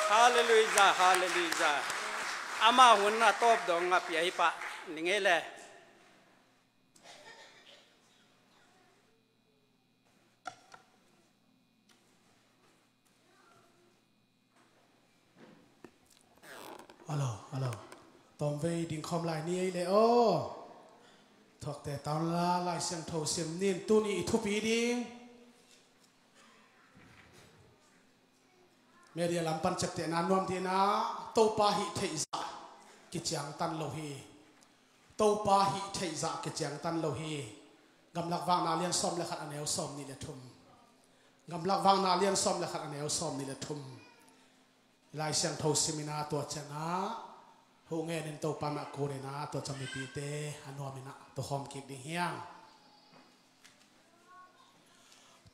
Hallelujah, hallelujah. Ama hunna top dong ngap yai pa ningele. Alo. Tóm về đình khom lại ni lệ ô. Thuộc để tao la lại xem thầu xem niên tu ni thu phí đi. Mẹ đi làm pan chặt tiền ăn nuông thì na. Tàu pa hi thấy dạ cái chàng tan lâu hi. Tàu pa hi thấy dạ cái chàng tan lâu hi. Gam lạc vang na liên xóm lại khát anh eo xóm ni lệ thum. Gam lạc vang na liên xóm lại khát anh eo xóm ni lệ thum. Lại xem thầu seminar tua chân na. Hô nghe đến tàu pa mẹ cô này na tua chăm bị tê anh nuông mình na tua khom kịp đi hiang.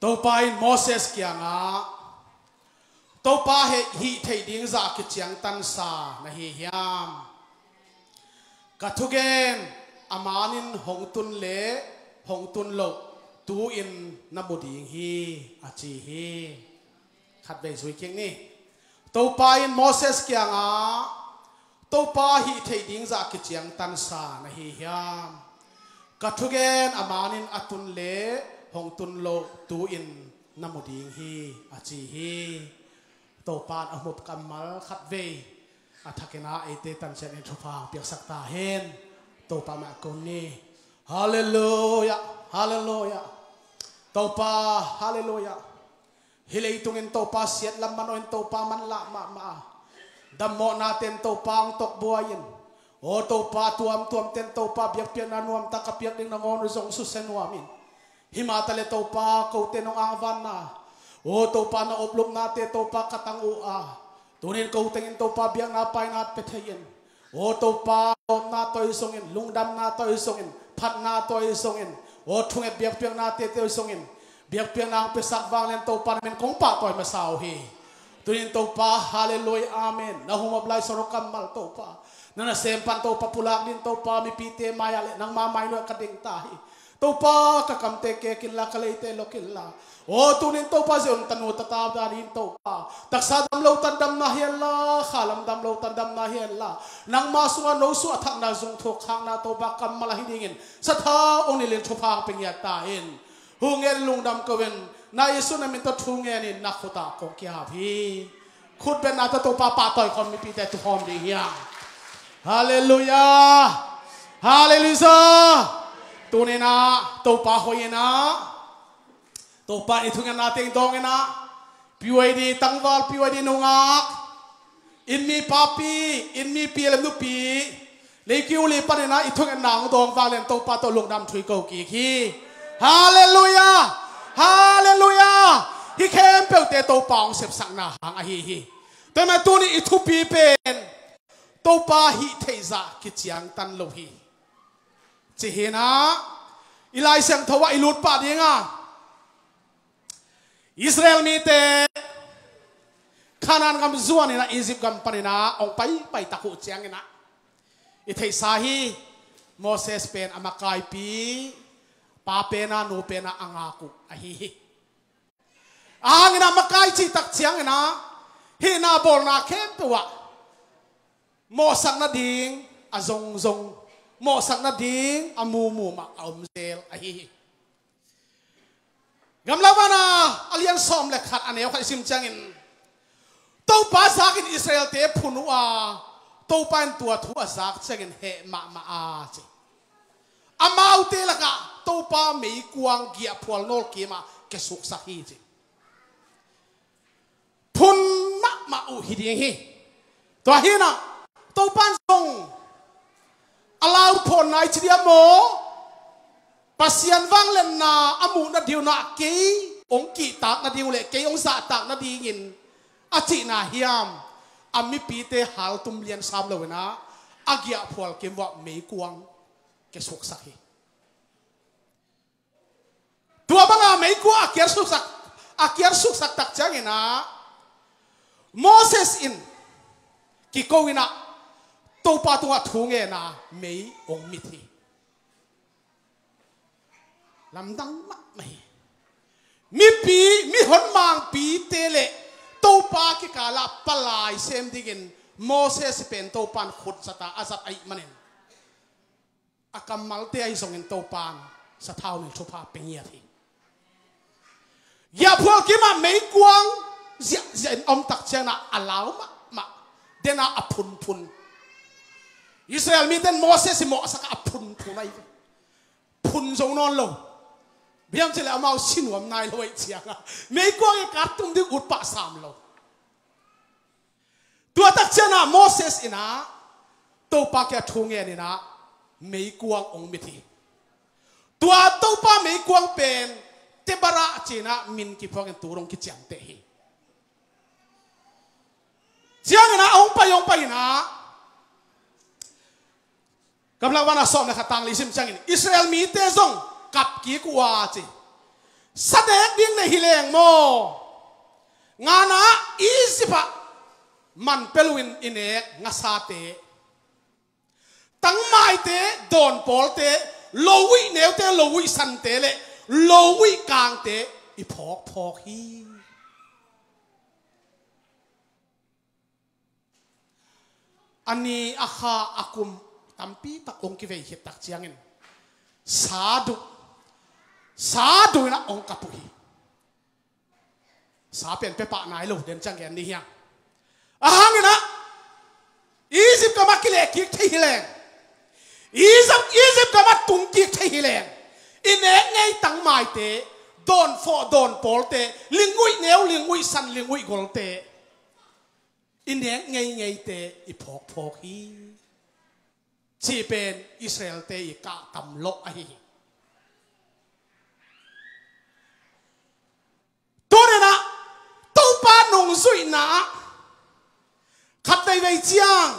Tàu pa in Moses kia ngã. Tàu pa hi thấy điên dạ cái chàng tan sa na hi hiam. Cả thu gen amanin hong tun lệ hong tun lộc tu in na bồ điên hi à chi hi. Khát về rồi kiêng ni. Tàu pa in Moses kia ngã. Tàu pa hi thấy điên dạ cái chàng tan sa na hi hiam. Cả thu gen amanin atun lệ hong tun lộc tu in na bồ điên hi à chi hi. Tàu pa ở một cam mal khát về. Athakena ite tan chen in thupa piak sakta hen to pa ma koni hallelujah hallelujah to pa hallelujah hilei tungin to pa siat lam man oin to pa man la ma dam mo na ten to pang tok buayin o to pa tuam ten to pa biak pian anuam ta ka piak ding nangon zong su senuamin himatale to pa ko tenong angvan na o to pa na oblom na te to pa katangu a tunin kau tengin to pa biang na pai na pethein o to pa na toy songin lungdam na toy songin phat na toy songin o thunge biak piang na te toy songin biak piang na pesak wang len to pa men kong pa toy masau hi tunin to pa hallelujah amen na humablai sorokam mal to pa na sempan to pa pulak din to pa mi pite maya le nang mamay no kading tahi to pa kakamte ke killa kaleite lokilla o tunin to pa zon tanu tataw darin to pa taksa dam lo tandam na hian la khalam dam lo tandam na hian la nang masunga no su athak na zung thok khang na to ba kam mala hidingin satha onilin thuphang pingya ta in hungen lungdam kowen na yesu na min to thungen in nakhota ko kya phi khut ben na to pa pa toy kon mi pi te tu hom ding ya hallelujah hallelujah tunina to pa hoyena to pa ithungan nating dongena PYD tangwal PYD nungak in mi papi in mi pilam nu pi lekiu le panena ithungan nang dong walen to pa to lungdam thui ko ki khi hallelujah hallelujah hi khem pe te to paung sep sak na hang a hi te ma tu ni ithu pi pen to pa hi theiza ki chiang tan lo hi chi hena ilai sang thawa ilut pa dinga Israel mi te Kanan gam zuan ina Egypt gam panina ong pai taku chiang ina ithei sahi Moses pen amakai pi pa pena no pena angaku ahi angina makai chi tak chiang ina hina bol na khem tuwa mo sang na ding azong zong mo sang na ding amumu ma omzel ahi gamlawana alian som le khat aneu kha sim changin to pa sakin Israel te phunua to pan tua thu azak changin he ma a chi amau te laka to pa mei kuang gia phwal nol ki ma ke suk sa hi chi phun ma u hi ding hi to hina to pan song alau phon nai chi dia mo pasian wang len na amu na diu na ke ong ki tak na diu le ke ong sa tak na dingin achi na hiam ami pi te hal tum lian sam lo na agia phwal ke wa me kuang ke sok sak hi tua banga me ku akiar suk sak tak chang ina Moses in ki ko ina to pa tu thunge na me ong mi thi lam dang ma mai mi hon mang pi te le to to pa ki kala palai sem digin Moses pen to pan khut sata azat ai manin akamal te ai songin to pan sa thau ni thupa pengya thi ya phol ki ma mei kuang zia om tak chana alaw ma dena apun pun Israel mi ten Moses mo saka apun punai pun zo non lo biam chele amao sinwam nai lo ai chianga mei kuang e kartum di ut pa sam lo tua tak chana Moses ina to pa kya thunge ni na mei kuang ong mithi tua to pa mei kuang pen te bara china min ki phok turong ki chang te hi chiang na ong pa ina kapla wana som na khatang lisim changin Israel mi te zong kap ki kuwa chi sadek ding na hileng mo ngana isipa man peluin ine ngasate tang mai te don pol te lowi neu te lowi san te le lowi kang te i phok hi ani akha akum tampi tak ong ki vei hit tak chiangin sadu na ong kapuhi sa pen pe pa nai lo den chang gen ni hiang ahangina Egypt ka makile ki thileng Egypt ka matung ki thileng ine ngei tang mai te don pol te lingui neu lingui san lingui gol te ine ngei te i phok hi chi pen Israel te i ka kam lo a hi torena to pa nong zui na khát đây vây chiang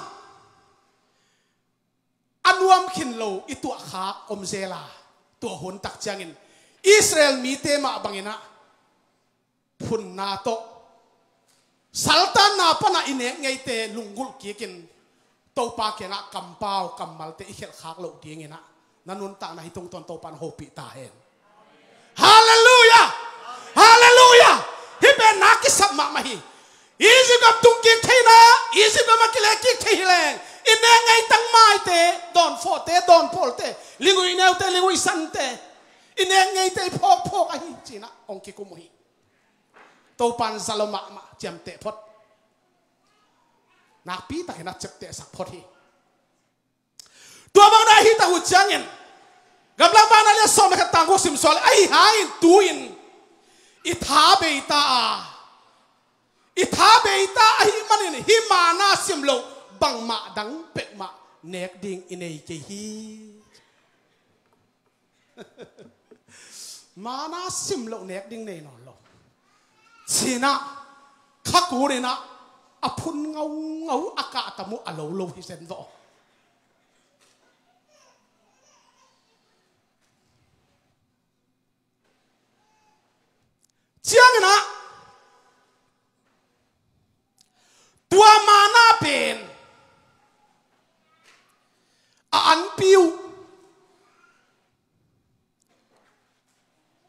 anuam khin lo itu kha omzela to hon tak chiangin Israel mi te ma bangina phun na to saltan na pana ine ngei te lungul kikin to pa kena kampau kamal te ikhel khak lo dingina nanun ta na hitung ton to pan hopi ta hen hallelujah hallelujah hibe na ki sab ma hi Egypt gặp tung kiek thay na Egypt gặp makile kiek thay hileng ine ngay tang mai te don fo te don pol te lingui neu te lingui san te ine ngay te phok a hi china ong ki kumuhi to pan zaloma ma jam te phot nak pi ta hena chep te sak phot hi tua bang na hi ta hu changin gablang bang na le som ka tang ko sim sol ai hain tuin i tha be ta itha beita hi manin hi mana simlo bang ma dang pe ma nek ding inei ke hi mana simlo nek ding nei no lo china khakure na aphun ngau aka tamu alo lo hi sen do chiang na tua mana pen an piu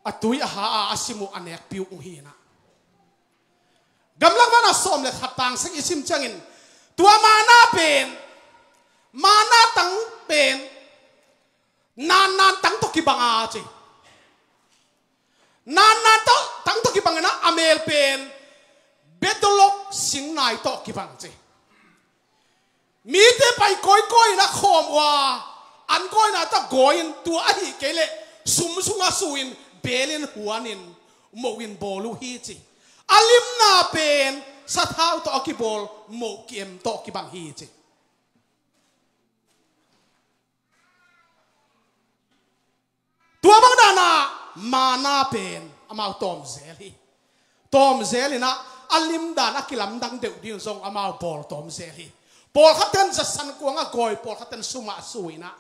atui ha asimu anek piu uhina gamlang wana som le khatang sang isim changin tua mana pen mana tang pen nan tang to kibanga chi nan to tang to kibanga na amel pen bedolok sing nai to ki bang che mi te pai koi na khom wa an koi na ta goin tu a hi kele sunga suin belin huanin mowin bolu hi chi alim na pen sa thau to ki bol mo kiem to ki bang hi chi tua bang dana mana pen amau tom zeli na alim dan akilam dang deu din song amao bol tom seli bol khaten sa san kuanga goi bol khaten suma suina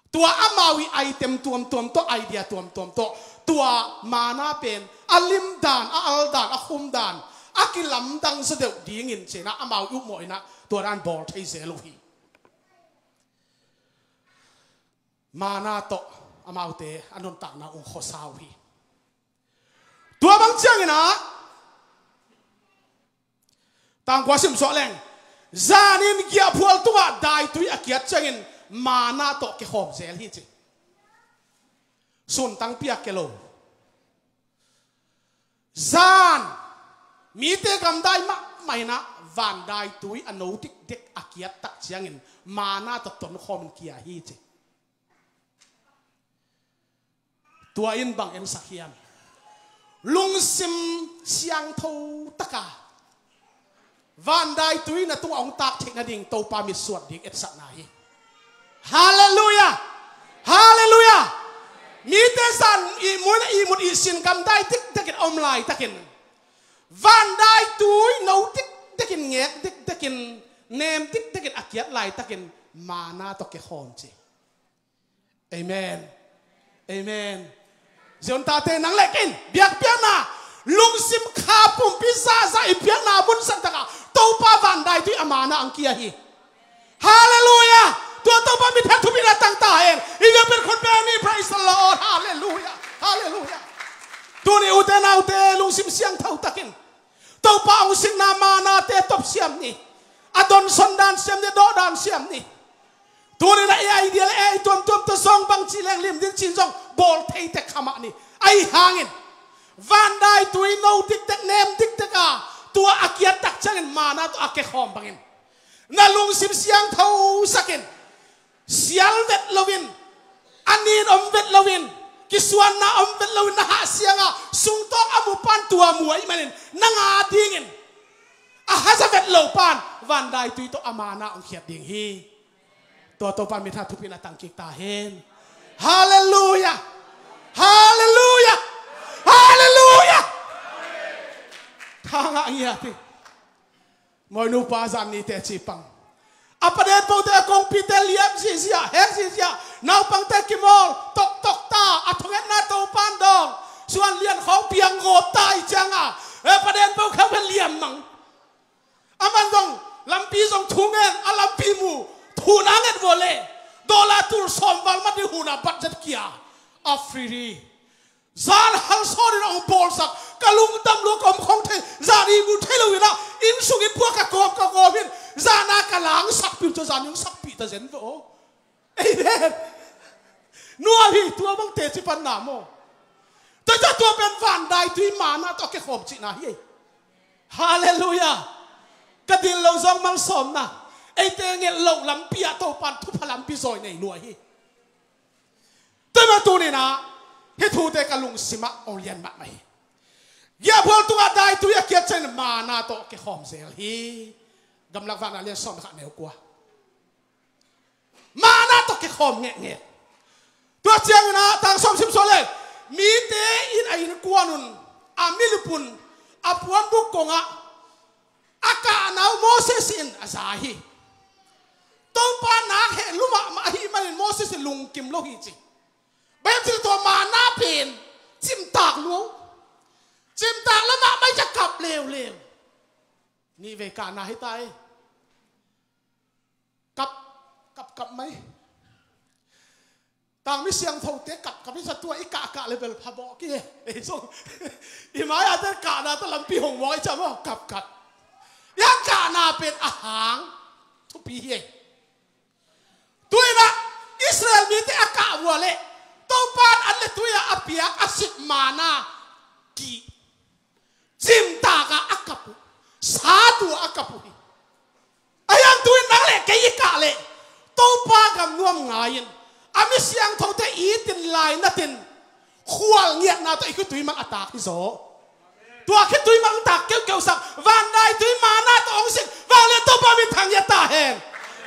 tua amawi item tuam to idea tuam to tua mana pen alim dan al dan akhum dan akilam dang sa deu ding in chena amao u moina tua ran bol thai selu hi mana to amao te anon ta na ung khosau hi tua bang chang ina ต่างกว่าสิมสอแรงจานินเกียพวลตัวได้ตุยอากิจจังอินมานาโตเกหอมเซลฮิจิส่วนตั้งเปียกเกโลจานมีเตกำได้มะไม่นะวันได้ตุยอนุติเด็กอากิจตักจังอินมานาโตตนหอมเกียฮิจิตัวอินบังเอ็นสักยามลุงซิมเสียงทูตะกาวันได้ตุยนะตัวองตักเทงดิ่งโตปามิสวดดิ่งเอ็ดสักนายฮาเลลูยาฮาเลลูยามีแต่สันอีมุนอีสินกำได้ติ๊กตะกินอมไลตะกินวันได้ตุยโนติ๊กตะกินเงี้ยติ๊กตะกินเนมติ๊กตะกินอากิยไลตะกินมานาตะเกหอมจีเอเมนเอเมนเจ้าตาเตนังเล็กินเบียกเปียนาลุงซิมขาปุ่มพิซซ่าใส่เปียนาบุญสันตะกาโตปาวันได้ตุยอามานาอังเกียฮีฮาเลลูยาตัวโตปามิทัทุบินาตั้งตาเองอีกเป็นคนแบบนี้ praise the Lord ฮาเลลูยาฮาเลลูยาตัวนี้อุเตนาอุเตลุงซิมเสียงเท่าตะกินโตปาองสิงนามานาเตตบเสียมนี่อดอนสนดานเสียมนี่โดดานเสียมนี่ตัวนี้นะไอเดียไอตัวตัวซองบางจีแรงลิมดินชินซองบอลเทเตขมานี่ไอหางินวันได้ตัวโนดิกเตเนมดิกเตกาตัวอากิยตักจังมานาตัวอาเกขอมบังอินนาลุงซิมเสียงเท่าสักินเสียลเวทลวินอันนี้อมเวทลวินกิสวนนาอมเวทลวินนะฮะเสียงอ่ะสุงต้องอามุปันตัวมวยมันนังอาดิ้งินอาฮะจะเวทลปันวันได้ตัวอามานาองเขียดดิ้งฮีตัวโตปามิทัทุพินาตังกิตาเฮนฮาเลลูยาฮาเลลูยาฮาเลลูยาทางอะไรที่มวยนูปาจันนี่เตจิปังapa dia pun dia komputer liam sia hek sia nau pang te kimol tok ta athonget na to pandong suan lian khong piang ngop tai changa apa dia pun khang liam mang aman dong lampi jong thungen alampi mu thunanget bole dola tur somwal ma di huna budget kia afriri zan hal sori ong bol sak kalung tam lu kom khong the zari mu thelowina in sungin puak ka kom in zana kalang sak pi cho zan yung sak pi ta zen vo amen nuwa hi tua bang te chi pan na mo ta cha tua ben van dai tui mana to ke khom chi na hi hallelujah kadil lo zong mang som na ai te nge lo lam pia to pan thu phalam pi zoi nei nuwa hi ta ma tu ni na he thu te kalung sima ong lian ma mai ya phol tu dai tu ya kia chen mana to ke khom sel hiกำลังฟังอะไรสอนขัดแนวกว่ามาหน้าตกเกขอมเงี้ยตัวเจียงนะทางสมชิมโซเลยมีเตอินไอ้นกวนุนอามิลปุนอาพวนบุกกงะอากาหนาวโมเสสอินอาซาฮีตัวปานาเฮลุมาฮีมันโมเสสลุงกิมโลหิจิแบบที่ตัวมาหน้าเป็นจิมตากล้วงจิมตากแล้วมาไม่จะกลับเร็วนี่เวกานาให้ตายกับไหมต่างมิเสียงทงเตะกับมิสัตว์ตัวอีกะเลยเป็นพะบอกกี้ไอ้ส่งอีไม้อาจจะกะนาตะลำปีหงวอยจะว่ากับยังกะนาเป็นอาหารทุกปีเองตัวนะอิสราเอลมีแต่อากาศวัวเละตัวปานอันเล็กตัวยาอภิยาอสิกมานากีจิมตากะอักกับสาตัวอักกับปุยไอ้ยังตัวนักเละแกยิกะเละตัวปากับน่วมงายินอามิเสียงทงเตอีตินลายนัดินขวางเงียบนาตัวอีกตัวมังอัตตาที่โสตัวคิดตัวมังตากเกี่ยวสักวันใดตัวมาหน้าตัวองค์สิวันเลี้ยตัวปามีทางยาตาแหง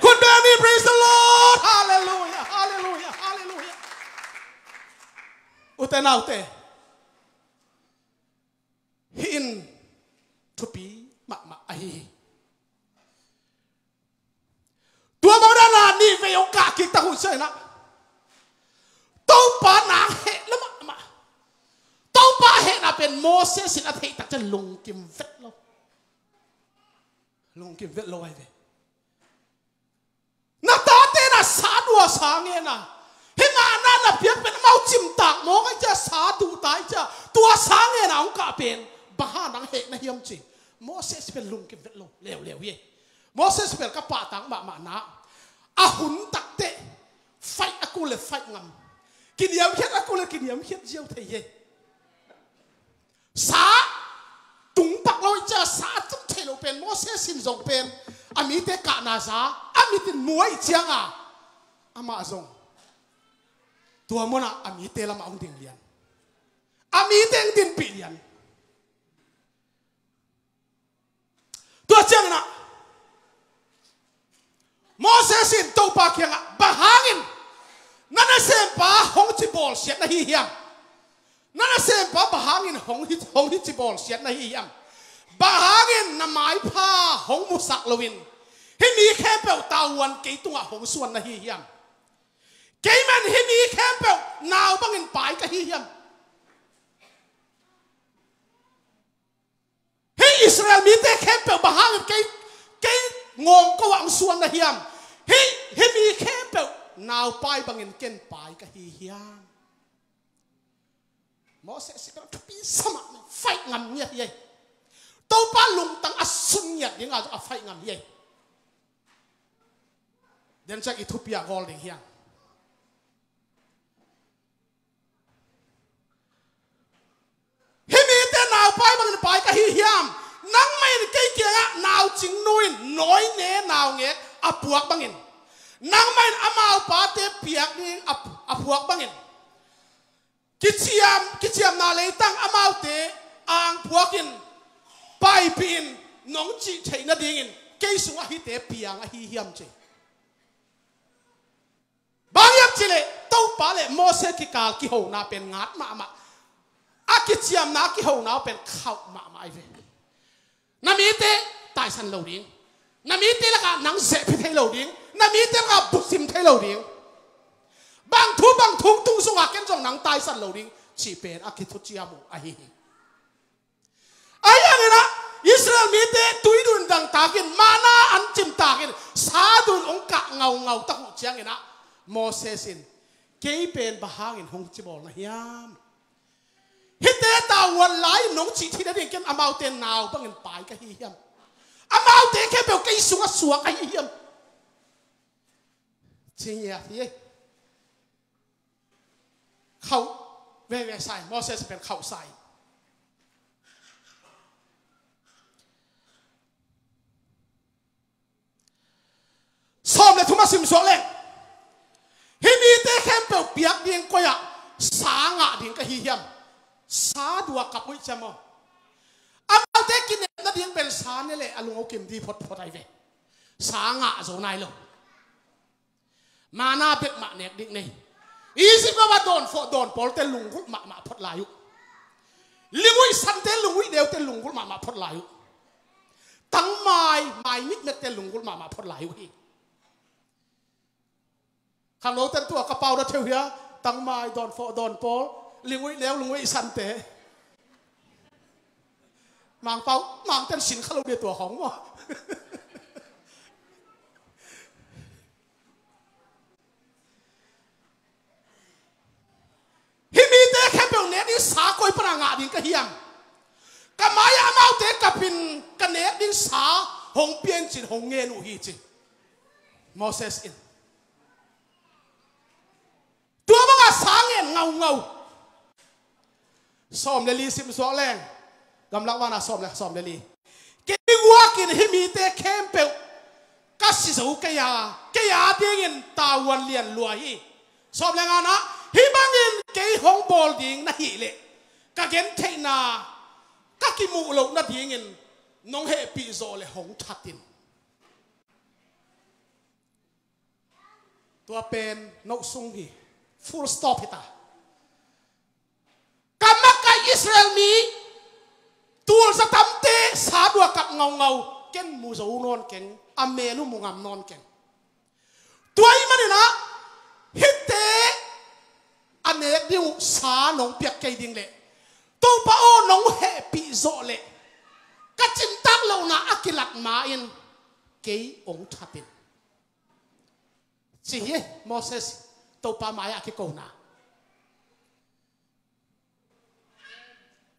คุณเดนี่ praise the Lord ฮาเลลูยาฮาเลลูยาฮาเลลูยาอุตนาอุตหินทุปีมาไอตัวบริณานี่เวลกากิตาหุ่นเสนะตัวปานาเหแล้วมาตัวปาเหน่ะเป็นโมเสสสินะเทตักจะลงกิมเวทโลไว้เวนักตาเตนะสาดัวสางเงินะให้มานั่นน่ะเพียงเป็นเมาจิมตากมองให้จะสาดูตายจะตัวสางเงินะองค์กาเป็นบ้านังเหนะเฮียมจี Moses pel lung ke velo leo ye Moses pel ka pa tang ma na a hun tak te fight aku le fight ngam kiniam hiat aku le kiniam hiat jiao thei ye sa tung pak loi cha sa tuk thei lo pen Moses sin zong pen ami te ka na sa ami tin muai chianga ama zong tua mona ami te lama ong ding lian ami teng tin pi lian tua chiang na Moses in to pa kianga bahangin nana sempa hong chi bol siat na hi hiam nana sempa bahangin hong hi chi bol siat na hi hiam bahangin na mai pha hong musak lowin hi mi khempel tawan ke tunga hong suan na hi hiam ke man hi mi khempel naw bangin pai ka hi hiam hi Israel mi te khempel bahangin ke ngong ko wang suan na hiam hi mi khempel naw pai bangin ken pai ka hi hiam Moses sikal pi sama fight ngam nya ye to pa lung tang asun nya ding a fight ngam ye den chak Ethiopia gol ding hiang hi mi te naw pai bangin pai ka hi hiam nang mai ke kia naw ching nuin noi ne naw nge apuak bangin nang main amau pa te piak ni apuak bangin kichiam na le tang amau te ang puakin pai pin nong chi thei na dingin ke sunga hi te piang a hi hiam che bangyap chile to pa le Moses ki kal ki ho na pen ngat ma a kichiam na ki ho na pen khau ma ai ve na mi te tai san lo ding na mi te la ka nang se phi thei lo ding na mi te ka buk sim thei lo ding bang thu tung sunga ken jong nang tai san lo ding chi pen a ki thu chiamu a hi ayang na Israel mi te tuidun dang takin mana an chim takin sadun ong ka ngau ta hu chiang ina Moses in ke pen bahangin hong chi bol na hiam hite ta wan lai nong chi thi da ding ken amau ten naw bangin pai ka hi hiam amau te ke pe ke sunga suak a hi hiam chính ya thì khẩu về sai Mosesเป็นkhẩu sai xóm này thua mà sim xuống lên hi mi te khem pel piak ding ko ya sa nga ding ka hi hiam sa dua kap ui chamo amau te kin na ding ben sa ne le alung kim di phot ai ve sa nga zo nai lo mana bek ma nek dik nei isip ka ba don pol te lungul ma phot layu lingui san te lungui deu te lungul ma phot layu tang mai mit met te lungul ma phot layu hi khang lo ten tua ka pau da theu hia tang mai don pol lingui deu lungui san te mang pau mang ten sin khalo de tua hong wa himite khapel ne di sa koi pra nga din ka hiam kamaya mau te kapin ka ne din sa hong pian chin hong nge nu hi chi Moses in tua ba sa ngen ngau som le li sim so leng gam lak wana som le li ke wa kin himite khempel ka si zo ka ya ding in tawan lian lua hi som le nga na hi bangin ke hong bol ding na hi le ka gen thei na ka ki mu lo na ding in nong he pi zo le hong thatin tua pen no sung hi full stop hita kamaka Israel mi tul sa tamte sa dua kap ngau ken mu zo non ken amelu mu ngam non ken tua i manina hitte anek diu sa nong piak kai ding le to pa o nong he pi zo le ka chin tak lo na akilat ma in ke ong thatin chi he Moses to pa ma ya ki ko na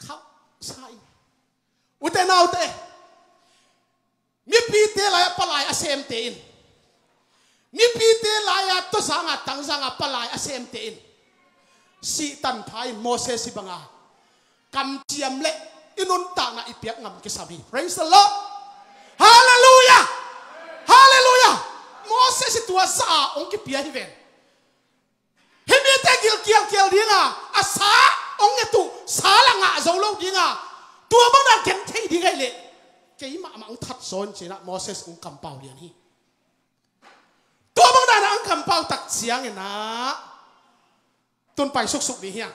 khau sai uten out te มีปีเตลายปลายอาเซมเตอินมีปีเตลายตัวสังอาตังสังอาปลายอาเซมเตอินสีตันพายโมเสสบังอากำเจียมเละอินุนตานะอิเปียกงำกิสามี praise the Lord ฮาเลลูยาฮาเลลูยาโมเสสตัวสาองค์กิเปียฮิเวนเฮมีแต่เกี่ยวดีงาอาสาองค์ตุสาลังอาโจโลดีงาตัวบ้านนั้นเก่งที่ดีไงเละเกี่ยมาอังทัดโซนจีนะโมเสสองค์กำเป่าเดียนี่ตัวบ้านนั้นอังกำเป่าตักเสียงนะตุนไปสุกดีเฮีย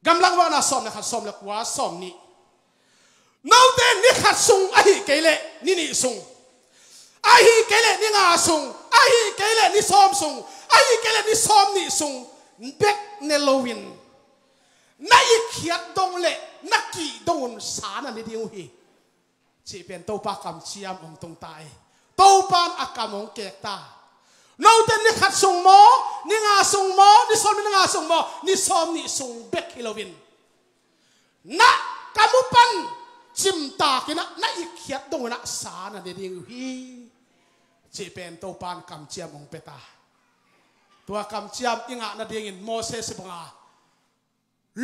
กำลังว่าน่าสมนะครับสมแล้วว่าสมนี่น้องเต้นนี่ขัดซุงไอ้เกลเลนี่ซุงไอ้เกลเลนี่งาซุงไอ้เกลเลนี่ซ้อมซุงไอ้เกลเลนี่ซ้อมนี่ซุงเบ็กเนโลวินนายเขียดดงเล่นักกี่ดงสารอันนี้ดีอุ้ยจีเป็นตัวปากคำเชียมองตรงตายตัวปานอากาศองเกกตาน้องเต้นนี่ขัดซุงหมอนี่งาซุงหมอนี่ซ้อมนี่งาซุงหมอนี่ซ้อมนี่ซุงเบ็กเนโลวินนักกามุปันจิมตากินะนั่นอีกเขียดดงนะสารนั่นเดียวฮีจีเป็นตัวปานคำเชียมองเปตาตัวคำเชียมอิงะนั่นเดียวโมเสสบังอา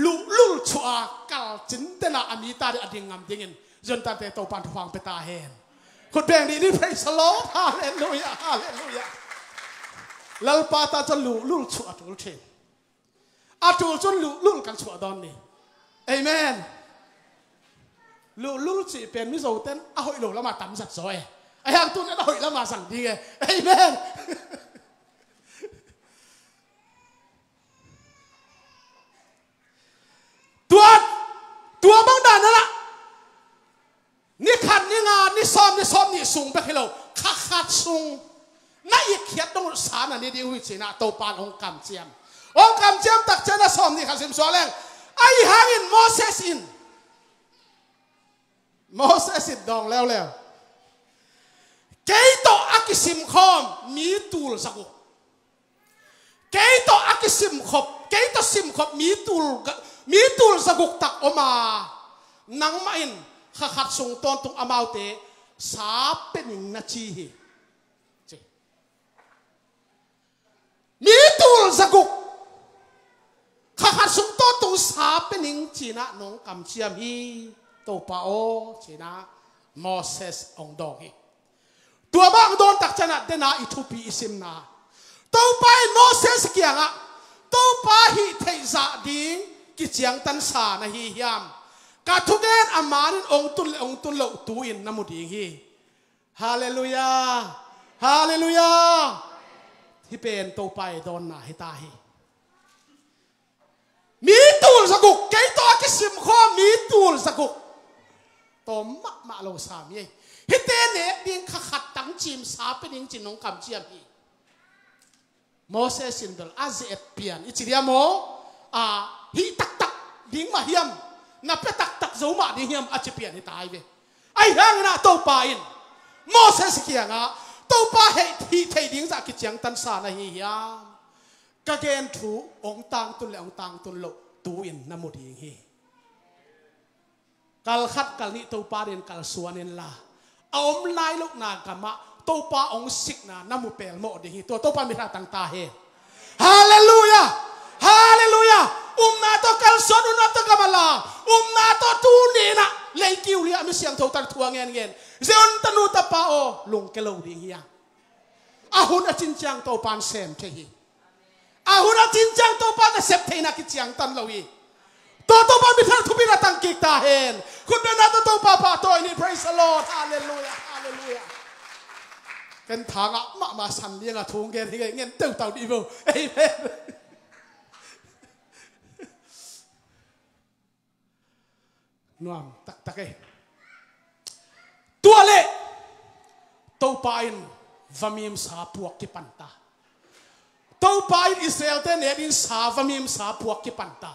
ลุชัวกัลจินเตนะอามิตาเดียงงามเดียงจนตั้งแต่ตัวปานฟังเปตาเห็นคนแบ่งดีนี่พระสโลฮาเลลูยาฮาเลลูยาแล้วปาตาจะลุชัวตุลเทนอาตุลจนลุกันชัวดอนนี่เอเมนลูจีเป็นมิโซเต้นเอาหอยหลงแล้วมาตำสัตว์ซอยไอ้หางตุ้นเอาหอยแล้วมาสั่งดีไงเอเมนตัวบางด่านนั่นละนี่ขัดนี่งานนี่ซ้อมนี่สูงไปให้เราขัดสูงนั่นอีกเขียดต้องสารอันนี้ดีหุ่ยสินะตัวปานองค์กำเจียมตักเจนะซ้อมนี่ขัดสิมสวแรงไอ้หางอินโมเสสอินโมเสสดองแล้วเกยโตอากิสิมคอมมีตูลสักุเกยโตอากิสิมขบเกยโตสิมขบมีตูลสักุตักออกมานังมาอินขัดส่งตอนตุงอามาวเตสาเป็นนาทีมีตูลสักุขัดส่งตอนตุงสาเป็นจีนะน้องกำเชียมฮีตัวป้าโอจีนะโมเสสองดอกตัวบ้างโดนตักชนะเดน่าอิทุปีอิสิมนาตัวป้าโมเสสเกียงอ่ะตัวป้าฮิเทซาดิงกิจยังตันสานะฮิยามกาทุเกนอามานินองตุลเลตูอินนามุดีฮีฮาเลลูยาฮาเลลูยาที่เป็นตัวป้าโดนน่ะให้ตาฮีมีตูลสกุกเกยตัวกิสิมข้อมีตูลสกุกตัวมาโลสามีฮิเตเน่ดิงขัดตั้งจิมสาเป็นดิงจินงคำเจียมฮีโมเสสินดลอาเซตเปียนอิจิเดียโมฮิตักดิงมาเฮียมนับไปตักโจมาดิงเฮียมอาจจะเปียนให้ตายไปไอ้ห่างนะตัวปาอินโมเสสเกียงอ่ะตัวปาให้ที่ไทยดิงจากกิจยังตันสานะฮิยามกะเกนถูองตังตุนเลองตังตุนโลตูอินนามุดีฮีกัลขัดกัลนี่ตัวปาเรียนกัลสวนนินละเอาอมไล่ลูกนากรรมะตัวปาองสิกนานามุเปลโมดีฮีตัวปามีท่าต่างตาเฮฮาเลลูยาฮาเลลูยานาโตกัลสวนนาโตกัมลานาโตตูนีนะเลยกิวเรียมิเสียงตัวตัดทัวเงินเจ้าตันูตาปาโอลุงเกลูดีฮีอาหุนอจินจังตัวปานเซมเทฮีอาหุนอจินจังตัวปานเซปเทนักกิจยังตันลวีตัวปานมีท่าทุบินาตังกิกตาเฮนคุณเป็นนาตัวปาปาตัวนี้ praise the Lord ฮาเลลูยาฮาเลลูยากันทางอ่ะมาสันเลี้ยงอ่ะทุ่งเงินเต่าดีบ่เอเมนนวมตักเอตัวเล่ตัวปาอินวามิมสาพวกกิปันตาตัวปาอินอิสราเอลเตเนดินสาวามิมสาพวกกิปันตา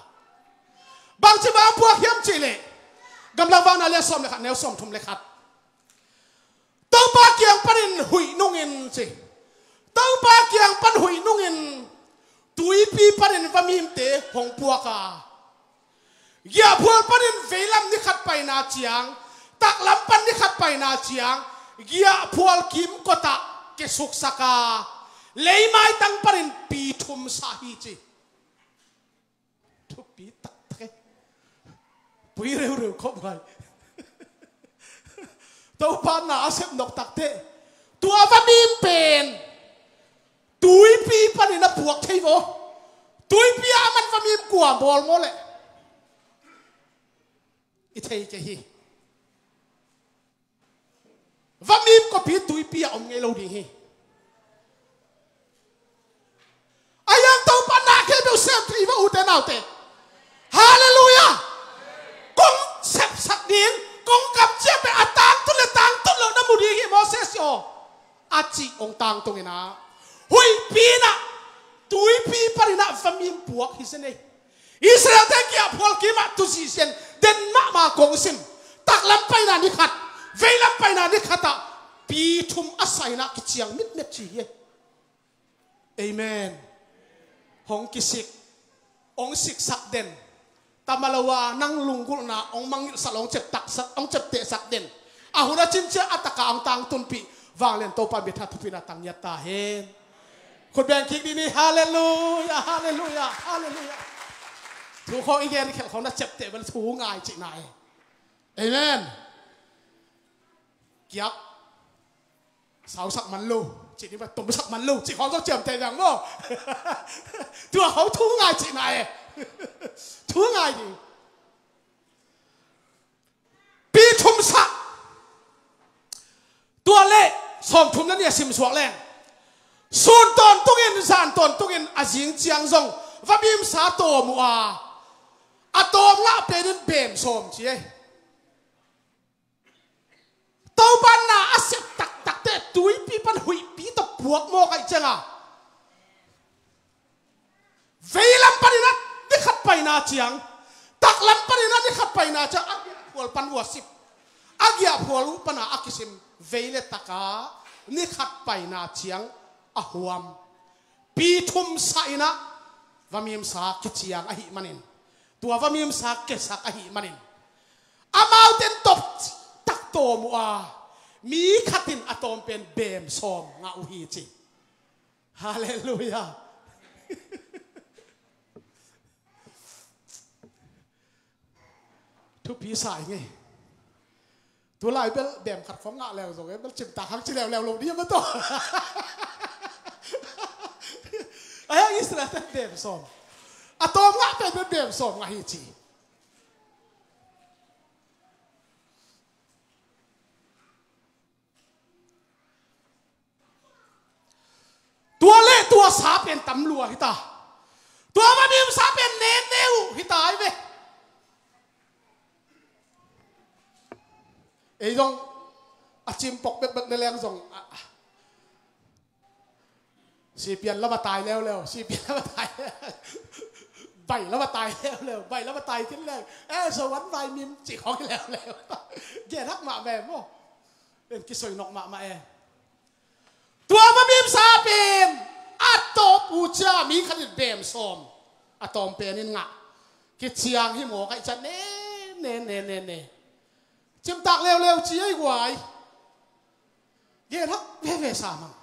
บางทีบางพวกเฮียมจีเล่กำลังวางนาเลียสมเลยขัดแนวสมทุมเลยขัดตัวปาเกียงปันหุยนุ่งอินจีตัวปาเกียงปันหุยนุ่งอินตุยปีปันวามิมเตหงพวก ya phul panin veilam ni khat pai na chiang tak lam pan ni khat pai na chiang ya phul kim kota ke suk saka leimai tang panin pi thum sa hi chi thu pi tak tak pui reu reu khop ngai to pa na asep nok tak te tua va bim pen tui pi panin na puak thei vo tui pi aman va mim kwa bol mo le i thei ke hi va mim ko pi tui pi om ngai lo ding hi ayang to pa na ke do sem tri va u te nau te hallelujah kong sep sak ding kong kap che pe atang tu lo na mu di hi Moses yo achi ong tang tung ina hui pi na tui pi parina va mim puak hi se nei Israel te kia phol ki ma tu si sen den ma kong sim tak lam pai na ni khat vei lam pai na ni khata pi thum asai na ki chiang mit met chi ye amen hong kisik ong sik sak den tamalawa nang lunggul na ong mangil salong cep tak sak ong cep te sak den ahuna chincha ataka ang tang tun pi wang len to pa betha thupi na tang yat ta hen khut beng kik di ni hallelujah hallelujah hallelujah thu kho igen khel khong na cep te ban thu ngai chi nai amen kiak sao sak man lu chị đi vào tụm sắc man lu chị khó cho chậm thầy rằng không thua khó thú ngài chị này thú ngài gì pi thum sắc tua lệ sòng thum nó nhẹ sim suak lên sun ton tungin san ton tungin azing chiang zong và bim sa to mua atom ngã pe đến bem som chị ấy tàu ban na asep tak tak te tui pi pan hui pi to puak mo kai changa veilam panina ni khat pai na chiang tak lam panina ni khat pai na cha agya phol pan wasip agya phol pana akisim veile taka ni khat pai na chiang ahuam pi thum saina vamim sa ki chiang a hi manin tua vamim sa ke sa a hi manin amau ten top tak to mu a mi khatin atom pen bem som nga u hi chi hallelujah thu pi sai nge tu lai bel bem khat phong nga leo rồi bel chim ta hang chi leo lo đi mà to ai Israel ten bem som atom nga pen bem som nga hi chi tua le tua sa pen tam lua hita tua ma bim sa pen ne neu hita ai ve ei dong a chim pok bek bek le leng zong si pian la ma tai leo si pian la ma tai bai la ma tai leo bai la ma tai tin leo so wan vai mim chỉ khó cái leo ge thắc ma ve mo en ki soi nok ma tua ma bim sa pen atop ucha mi khalit bem som atom pen in nga ki chiang hi mo kai chan ne chim tak leo chi ai gwai ge thak ve sa mang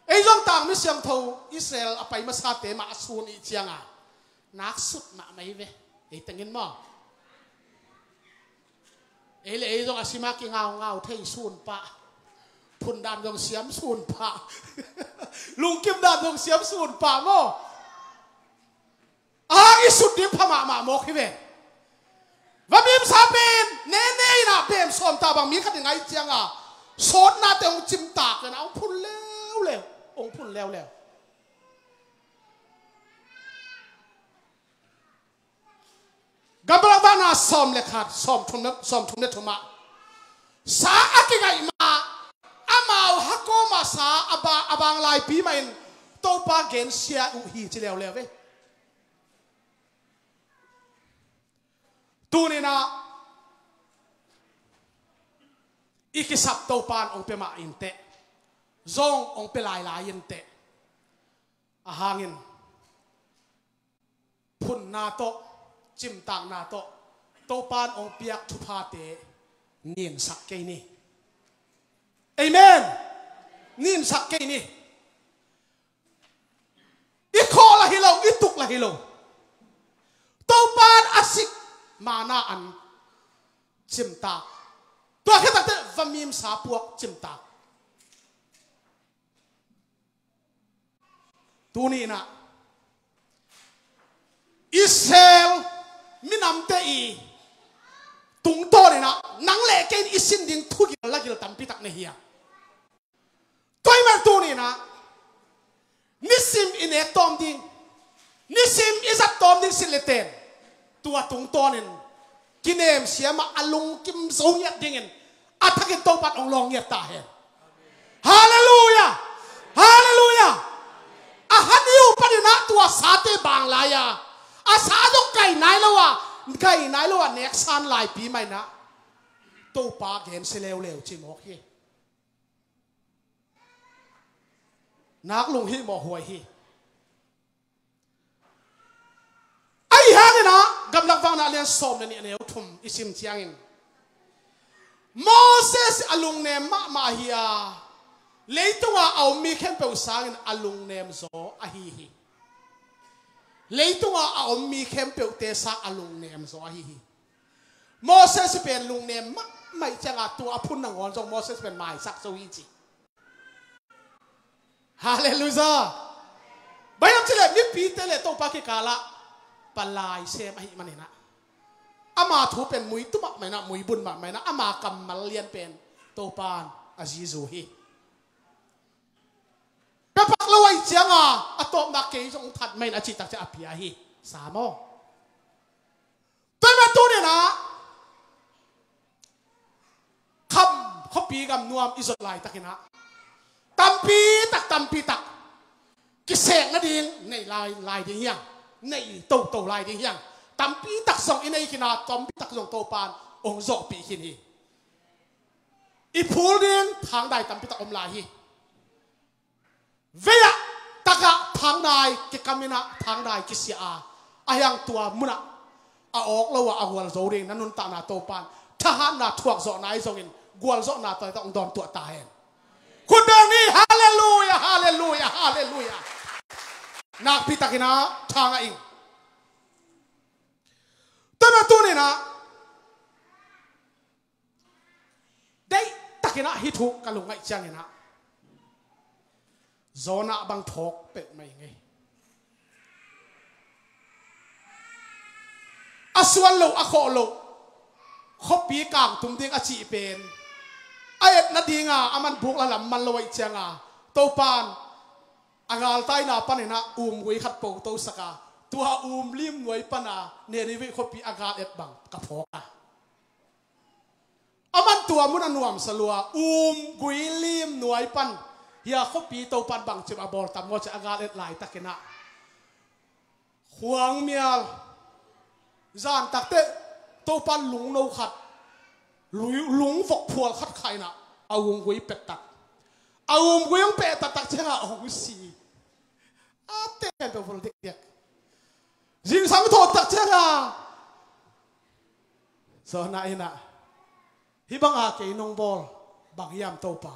ei jong tang mi siang tho Israel apai ma sa te ma sun i chiang a nak sut ma mai ve ei tengin mo ei le ei jong asima ki ngao thei sun pa phun đàn dòng xiêm xuân pa lùng kim đàn dòng xiêm xuân pa mo cái sụt điểm pha mạ mo khi về và bim sa bên nè na bem som ta bằng mi khát ngay chiang à sốt na te ông chim tạc rồi ông phun leo ông phun leo gabla bana som le khat som thum ne thuma sa akigai ma amau hakoma sa abang lai pi main to pa gen sia u hi chi leo ve tu ni na ikisap to pan ong pe ma in te zong ong pe lai in te a hangin phun na to chim tang na to pan ong piak thu pha te nin sak ke ni amen nin sak ke ni I kho la hilo I tuk la hilo to pan asik mana an chim ta to ke ta te vamim sa puak chim ta tu ni na Israel minam te I tung to ni na nang le ken isin ding thu gi la gil tam pi tak ne hiya toy mer tu ni na nisim in ek tom ding nisim isat tom ding sileten tua tung to nin kinem siama alung kim so yat dingen athakin to pat ong long yat ta he hallelujah hallelujah ahaniu padina tua sate bang laya asado kai nai lo nek san lai pi mai na to pa gen se lew chimok hi nak lung hi mo huai hi ai ha na gam lak wang na len som na ni ne thum isim chiangin Moses alung nem ma hiya leitunga au mi khem pe usangin alung nem zo a hi leitunga au mi khem pe te sa alung nem zo a hi Moses pen lung nem mai changa tu apun na ngon zo Moses pen mai sak zo hi chi hallelujah bayam chile mi pi tele to pa ki kala palai sem ai manina ama thu pen mui tu mak mai na mui bun mak mai na ama kamal lian pen to pan azizu hi Kapak lawai changa atop na ke jong that mai na chi tak cha apia hi samo toy ma tu ne na kham khopi gam nuam izot lai takina tampi tak kiseng na ding nei lai ding yang nei to lai ding yang tampi tak song inai kina tampi tak song to pan ong zo pi kini I phul ding thang dai tampi tak om lai hi Veya taka thang dai ki kamina thang dai ki sia ayang tua muna a ok lawa a gwal zo ring nanun ta na to pan thahan na thuak zo nai zongin gwal zo na to ong don tua ta hen kudang ni hallelujah hallelujah hallelujah nak pitakina thanga ing tama tu ni na dai takina hitu kalungai changina zona bang thok pet mai ngai aswan lo akho lo khopi kang tum ding achi pen ayat na dinga aman buk la lam man loi changa to pan agal tai na panina gui khat po to saka tua lim noi pana ne ri vi khopi agal et bang ka phoka aman tua mun anuam salua gui lim noi pan ya khopi to pan bang chim abor tam ngo cha agal et lai takena huang mial zan takte to pan lung no khat lung vok phual khat khai na gui pet tak gui ong pet tak chenga ong si ate pe vol dik dik jing sang tho tak chenga so na ina hibanga ke nong bol bang yam to pa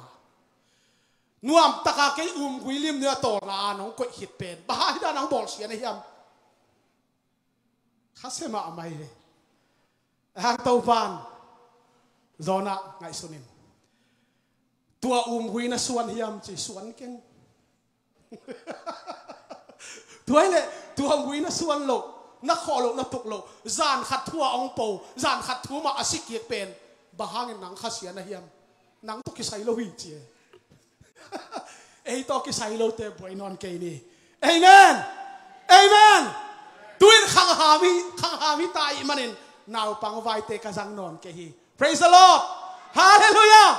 nuam taka ke gui lim nia to na nong ko hit pen ba hi da nang bol sia na hiam khasema amai le hang to pan zona ngai sunin tua gui na suan hiam chi suan keng tuai le tua gui na suan lo na kholo na tuk lo zan khat thua ong po zan khat thu ma asik ye pen bahangin nang khasia na hiam nang to ki sai lo hi chi ei to ki sai lo te boy non ke ni amen amen tuin khang ha mi tai manin naw pang vai te ka jang non ke hi praise the lord hallelujah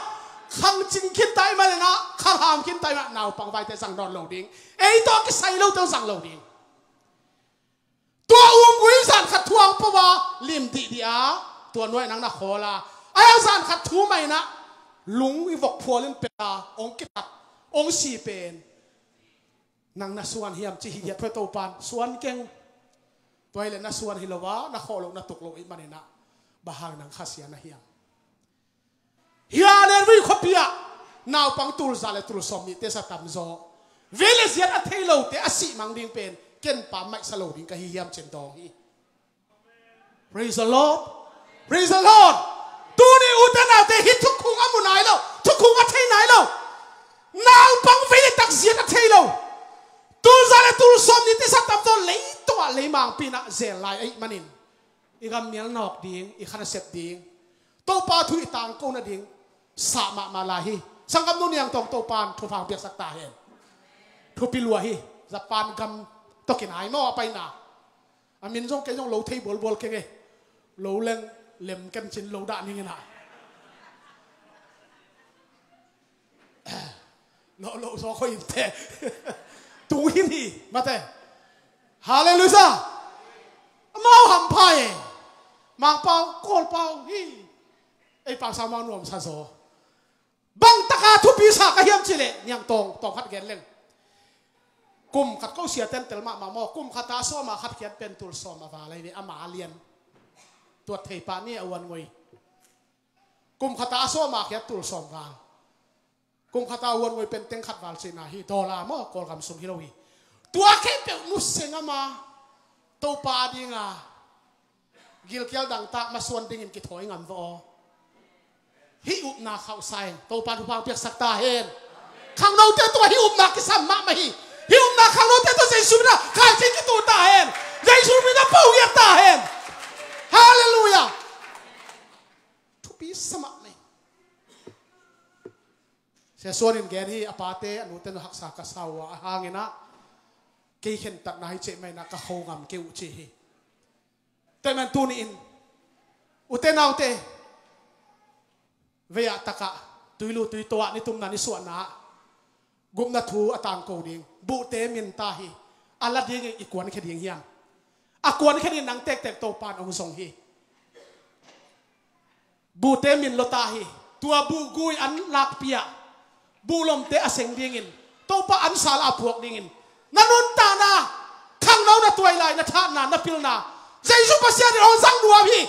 khang ching khin tai ma na khang ham khin tai ma naw pang vai te jang non lo ding ei to ki sai lo te jang lo ding tua gui san khat thuang pa wa lim ti dia tua noi nang na khola ai san khat thu mai na lung i vok phualin peta ong kitat ong si pen nang na suan hiam chi hi to pan suan keng ตัวเลยน่าส่วนฮิลวะน่าขอลงน่าตกลงอีกมันนะบาหางนังข้าเสียนะเฮียเฮียเนี่ยวิ่งขบเปียนาวปังตูลซาเลตูลสมนี่เตสตัมโซเวลเซียนอัทเฮโลเตอสิมังดิ่งเป็นเก่นปามไม่สโลดิ่งกับเฮียมเชนตองฮี Praise the Lord Praise the Lord ตัวนี้อุตส่าห์เตหิทุกคุงอามุนายโลทุกคุงอัทเฮนายโลนาวปังเวลตักเซียนอัทเฮโลตูลซาเลตูลสมนี่เตสตัมโซเลยตัวเลยมังปีน่ะเซลไลไอ้มันนินอีกำเนียนนอกดิ่งอีกขนาดเสพดิ่งตัวปาทุยต่างกูน่ะดิ่งสามาลาฮีสังกัมนุนยังตรงตัวปานทุฟังเปียกสักตาเห็นทุปิลัวฮีจะปานกำตกินหายนอไปน่ะอามินจงเกยจงโลเทบอลเก่งโลเล่งเล่มกันชินโลด่านี่ไงน่ะโลซอคอยเตะตูหินฮีมาเตะฮาเลลูยามาหำพายมังเปาโกลเปาฮีไอ้ปากสามังนวมซาโซบังตะกาทุปีสากระเฮียมชิเลยังตองขัดเกณฑ์เล่งกุมขัดเขาเสียเต็นเตลมาโมกุมขัดตาโซมาขัดเขียนเป็นตุลโซมาว่าอะไรนี่อามาเลียนตัวเทปานี่อวันงวยกุมขัดตาโซมาเขียนตุลโซมากุมขัดตาวันงวยเป็นเต็งขัดวาลสินาฮีดอลลาร์โมกอลกำสุมฮิโรวีตัวแค่เป็นนุสเซงมาตัวปาดิงากิลเกียลดังตามาส่วนดิ่งกิถอยงำวอฮิอุบนาเข้าใส่ตัวปานทุพางเปียกสักตาเห็นข้างโน้นเจ้าตัวฮิอุบนากิสัมมาไม่ฮิอุบนาข้างโน้นเจ้าตัวเจสุมินะข้าจริงกิตัวตาเห็นเจสุมินะเป้าเยียตาเห็นฮาเลลูยาทุบีสมัครไม่เสียส่วนอินแกนี่อปาเตอนุเตนหักษากษาวะหางินะเกี่ยเห็นตัดนายเจไม่นักเขางามเกี่ยวจีฮีแต่มันตูนี่อินอุเตนเอาเตเวียตะกะตุยลูตุยตัวนี่ตุ้มนันนี่ส่วนนะกุมนัทูอตางโกดิงบุเตมินตาฮีอัลลัดยิงอีกวนแค่ดิ่งเฮียงอากวนแค่ดิ่งนังเตกโตปานองทรงฮีบุเตมินโลตาฮีตัวบุกุยอันลักเปียบุลมเตอเสงดิ่งินโตปาอันสาลาพวกดิ่งินนันุนตานาข้างเราหน้าตัวใหญ่หน้าท่านาหน้าพิลนาเจสุภาษิตเราสังดัวพี่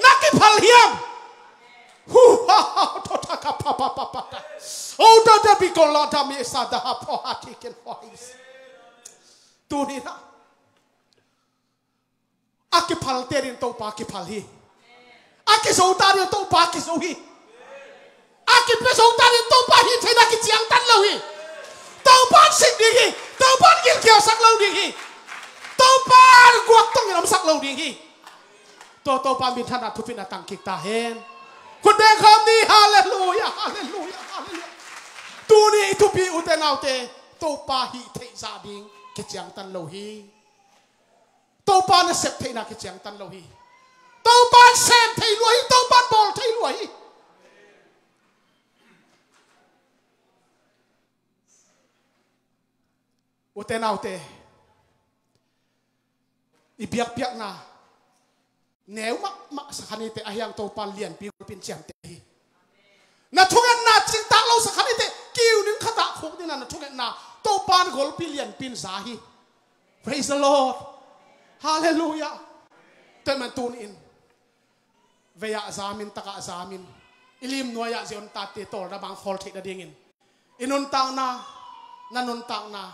นักกิพัลเฮียมฮูฮ่าฮ่าทอทักปะปะปะปะโอ้เดบิโกลาดามิสาดาพอฮัติเกนฟอยส์ตัวนี้นะอากิพัลเตรินโตปากิพัลฮีอากิโซตารินโตปากิโซฮีอากิเปโซตารินโตปาฮีเทนักกิเจียงตันเลวีโตปาสิดีฮีโตปากิลเกียวสักเลวีฮีโตปากวกต้องยอมสักเลวีฮีโตปามินธนาทุพินาตังกิตาเฮนคุณเบงคำนี้ฮาเลลูยาฮาเลลูยาฮาเลลูยาตัวนี้ทุบีอุตเตนเอาเตตัวปาฮิเทซาดิงกิจยังตันโลฮีตัวปาเนเซปเทนักกิจยังตันโลฮีตัวปาเซปเทลวยตัวปาบอลเทลวยอุตเตนเอาเตอีเบียกเบียกนาเนื้อมักสักขณีเตะอายังโตปันเลียนปีกเป็นเจียงเตะน่ะทุกอย่างน่ะจริงตักเราสักขณีเตะกิ้วนึงขตะคุกนี่น่ะทุกอย่างน่ะโตปันกอลปีเลียนปีนสาฮี Praise the Lord Hallelujah แต่มันตูนอินเวียซามินตะกะซามินอิลิมนัวยาเซอนตาเตโตระบางคอลเทดดิ่งอินุนตังนานันุนตังนา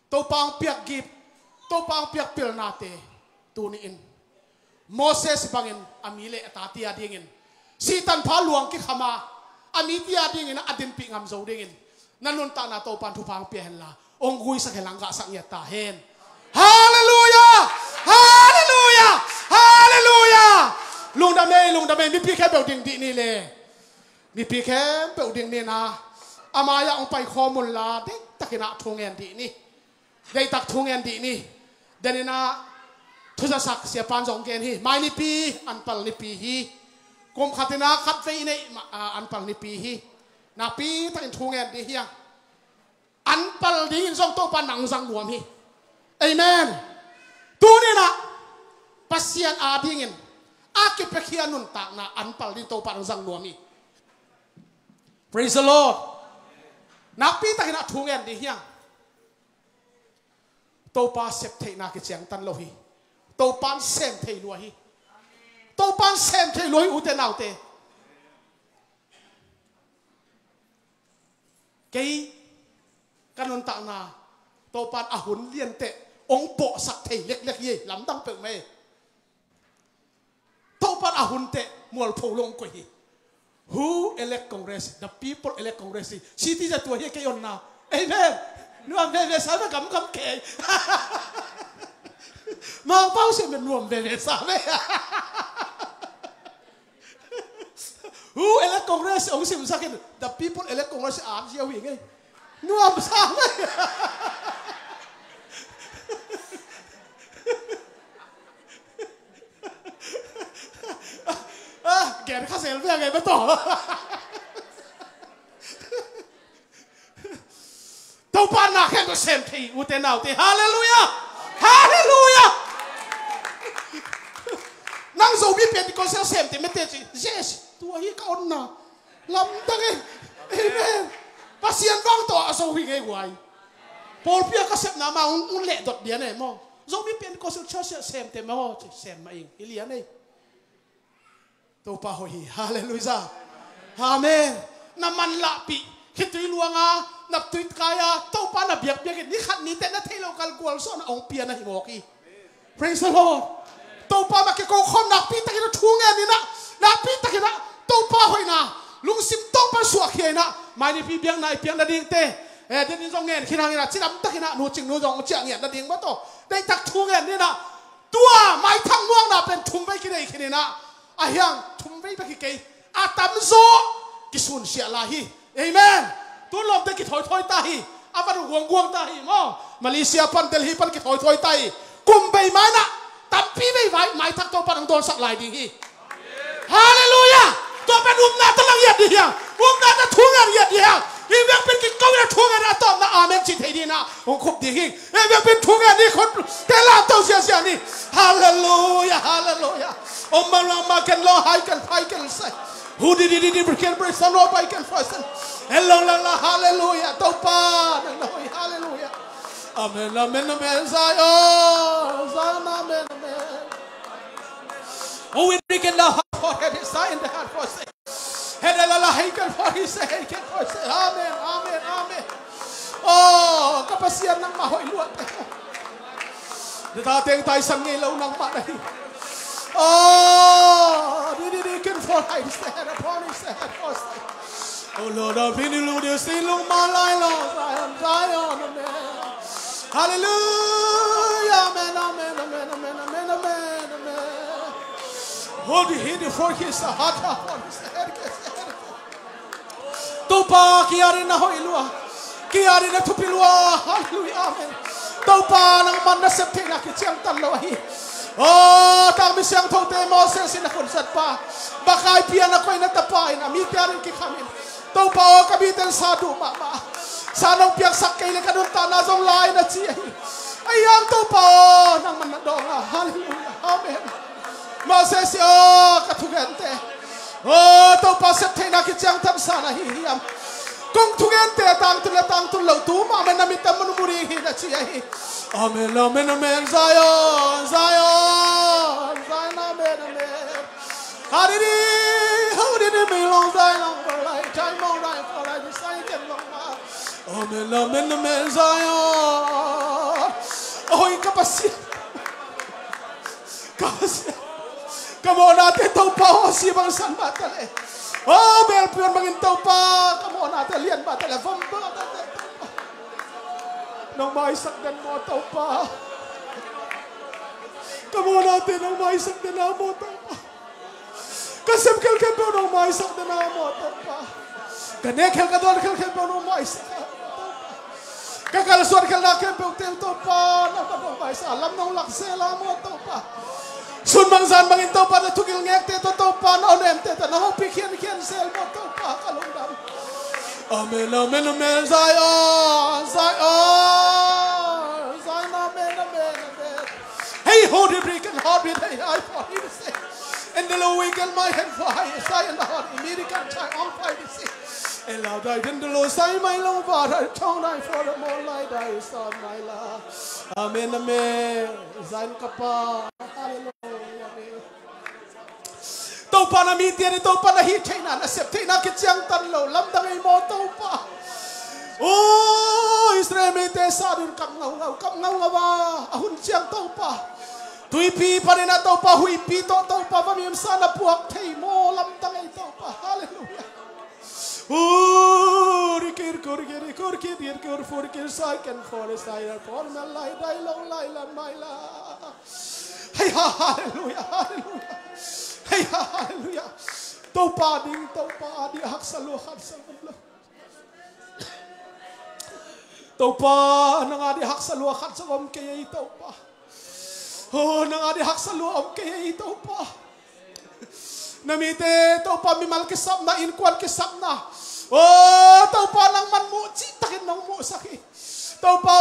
โตปังเปียกกิบโตปังเปียกเปิลนาเตตูนอินโมเสสบังอินอามีเลตาตีอาดิ่งอินสีตันพาหลวงกิขมาอามีตีอาดิ่งอินอดินปีงามโจดิ่งอินนันนุนตานาโตปันทุพังเปียเห็นละองคุยสักเหลังกะสักเงียตาเห็นฮาเลลูยาฮาเลลูยาฮาเลลูยาลุงดำเมมีพี่แค่เปล่าดิ่งดีนี่เลยมีพี่แค่เปล่าดิ่งนี่นะอามายาองไปข้อมูลลาเด็กตะกินะทุ่งเงินดีนี่ได้ตักทุ่งเงินดีนี่เดนินะทุจสักเสียปานสองเกณฑ์ฮีไม่นิปีอันปัลนิปีฮีกรมขัดนาขัดไฟในอันปัลนิปีฮีนาปีตั้งทุ่งเงินดีเฮียอันปัลดีส่งโตปันหนังสังหวมฮีเอเมนตัวนี้นะปัสเซียนอาดิ่งินอากิเปเคียนุนตากนะอันปัลดีโตปันสังหวมฮี Praise the Lord นักปีตั้งนะทุ่งเงินดีเฮียโตปาเสพเทนากิจยังตันโลฮี tàu pan xem thầy lúa hi tàu pan xem thầy lúa u tên nào thế cái non tạo na tàu pan ahun liên tệ ông bộ sạc thầy lệch lệch gì lắm tăng bự mê tàu pan ahun tệ mual phù long quỷ who elect Congress the people elect Congress city ra tuổi cái on na amen nuông về sao mà cắm kệ mà bao giờ mình nuông về sao vậy who elect Congress ông xin sao cái the people elect Congress ám gì vậy cái nuông sao vậy kẻ nó khá sẽ về ngày mới tỏ tàu pan na khen tôi xem thì u tên nào thì hallelujah hallelujah năng dầu biết biệt con sẽ xem thì mới tên gì yes tôi hi con na làm tăng ấy amen bác sĩ vang tỏ dầu hi ngay ngoài Paul Pia các xem nào mà un lệ đột biến này mà dầu biết biệt con sẽ xem thì mà xem mà in ilian này tàu pa hoi hallelujah amen naman lapi kitui luanga nap tuit kaya tàu pa na biak biak ni khat ni te na thelo kal kwal so na ong pia na himoki praise the Lord tàu pa ma ke ko khom na pi takina thunga ni na pi takina tàu pa hoi na lung sim tàu pa suak hi na mai ni pi biak na piang na ding te de ni jong ngen khirang ina chinam takina nu ching nu jong chiang ngen na ding ma to dai tak thunga ni na tua mai thang muang na pen thum bai ki dei khini na ayang thum bai ba ki ke atam zo ki sun sia la hi amen tu lom te ki thoi thoi ta hi avan guang guang ta hi mo Malaysia pan Delhi pan ki thoi thoi ta hi kum bai mai na tam pi bai vai mai thak to pan don sak lai ding hi hallelujah to pan na ta lang yat hi na ta thungan yat hi hi vek pen ki ko na thungan na to na amen chi thei di na ong khup di hi vek pen thungan ni khot te la to sia sia ni hallelujah hallelujah om ma kan lo hai kan phai kan sai who did can bring some no by can first hello la hallelujah to pa hallelujah amen amen amen zion zion amen amen oh we bring the heart for his sign the heart for say hello la hai kan for his say can for say amen amen amen oh kapasian ng mahoy luat ta teng tai sang ngi lâu nang pa dai oh di can for his head upon his head for say oh Lord of in Lord you see long my life Lord Zion amen hallelujah amen amen amen amen amen amen amen hold the head for his heart upon his head tu pa kiari na hoi lua kiari na thupi lua hallelujah amen tu pa nang man na sep thina ki chiang tan lo hi oh tang mi siang tho te Moses in khun sat pa bakai pia na koi na tapai na mi kiari ki khamin tàu pa kabitan sadu mama sanong piak sakai le kadun tanah zong lai na chi ai yang tàu pa nang man dong hallelujah amen Moses oh kathugente oh tàu pa sep thena ki chang tham sana hi hiam kong thugente tang tu lo tu ma men namit tam muri hi na chi hi amen amen amen Zion Zion Zion amen amen hallelujah hallelujah me long Zion time on right for like say get long amen amen amen Zion oh kapasi come on ate tau pa ho si bang san batale oh bel pion bangin tau pa come on ate lian batale vom nang mai sak dan mo tau pa come on ate nang mai sak dan mo tau pa kasem kel kel po nang mai sak dan mo tau pa kane khel ka don khel po no mai sa ka kal suat khel na kel po tel to pa na pa mai sa lam nong lak se la mo to pa sun bang san bangin to pa na thukil ngek te to pa na onem te ta na ho pi khian sel mo to pa kalong dam amen amen amen Zion Zion Zion amen amen amen hey hold the break and hold it hey I for him say and the low weekend my head for high Zion the heart immediately time on fight say ela đại thiên đồ say mai long và đại trong đại for the more light đại son mai la amen amen zain kapa hallelujah tàu pa na mi tiền tàu pa na hit thế na sep thế na cái chiang tan lâu lắm đang ai mò tàu pa Israel mi te sa dur kap ngau ba ahun chiang tàu pa tui pi pa na tàu pa hui pi tàu pa va mi sa na puak thei mo lam đang ai tàu pa hallelujah Rikir sai can for the side for my life die long life la my la hey hallelujah hallelujah hey hallelujah tàu pa di hak salu tàu pa nang di hak salu khat sagom ke yi tàu pa nang di hak salu om ke yi tàu pa namite tàu pa mi mal ke sap na in kwan ke sap na tàu pa nang man mu chi takin nang mu sakhi tàu pa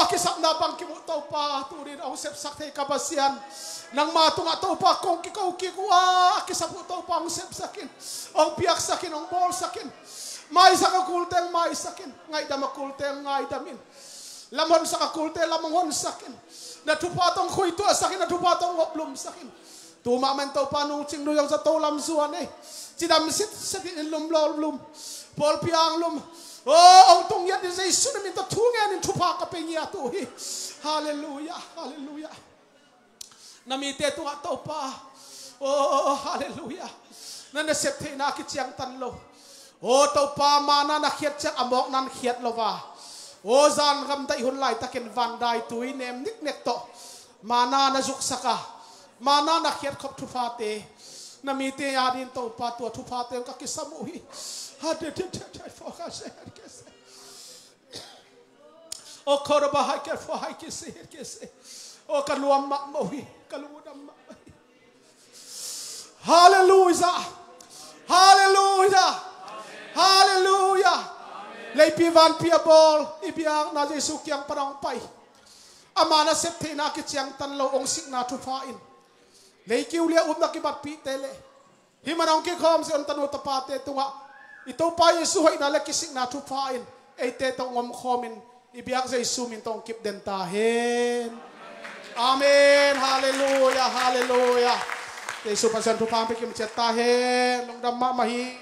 akisap na bang ki mu tàu pa turin ong sep sak thei kabasian nang ma tunga tàu pa kong ki ko ki kwa akisap tàu pa ong sep sakin ong piak sakin ong bol sakin mai saka kulteng mai sakin ngai dama kulteng ngai damin lamon saka kulte lamon sakin na thupa tong khui tu sakin na thupa tong ngoplum sakin tu ma men tàu pa nung ching nu yang sa to lam suan chidam sit sakin lum lum Paul piang lum ông tung yat ni sei sun min to thunga nin thupa ka pengia tu hi hallelujah hallelujah nami te tu to pa hallelujah nan sep the na ki chiang tan lo to pa mana na khiat cha amok nan khiat lo wa zan gam dai hun lai takin van dai tui nem nik nek to mana na juk saka mana na khiat khop thupa te nami te ya din to pa tu thupa te ka ki samu hi korba hai ke fo hai ke se kaluam mak mohi kaludam hallelujah hallelujah hallelujah leipi van pia bol ibiang na jesu kyang parang pai amana sep thena ki chiang tan lo ong sik na thu fa in leikiu lia na ki bat pi tele himanong ki khom se on tanu tapate tunga ito pa Yesu hay nalakisik na tupain ay tetong ngomkomin ibiyak sa Yesu mintong kip den tahin amen hallelujah hallelujah Yesu pasan tupain pikim chet tahin long dam mahi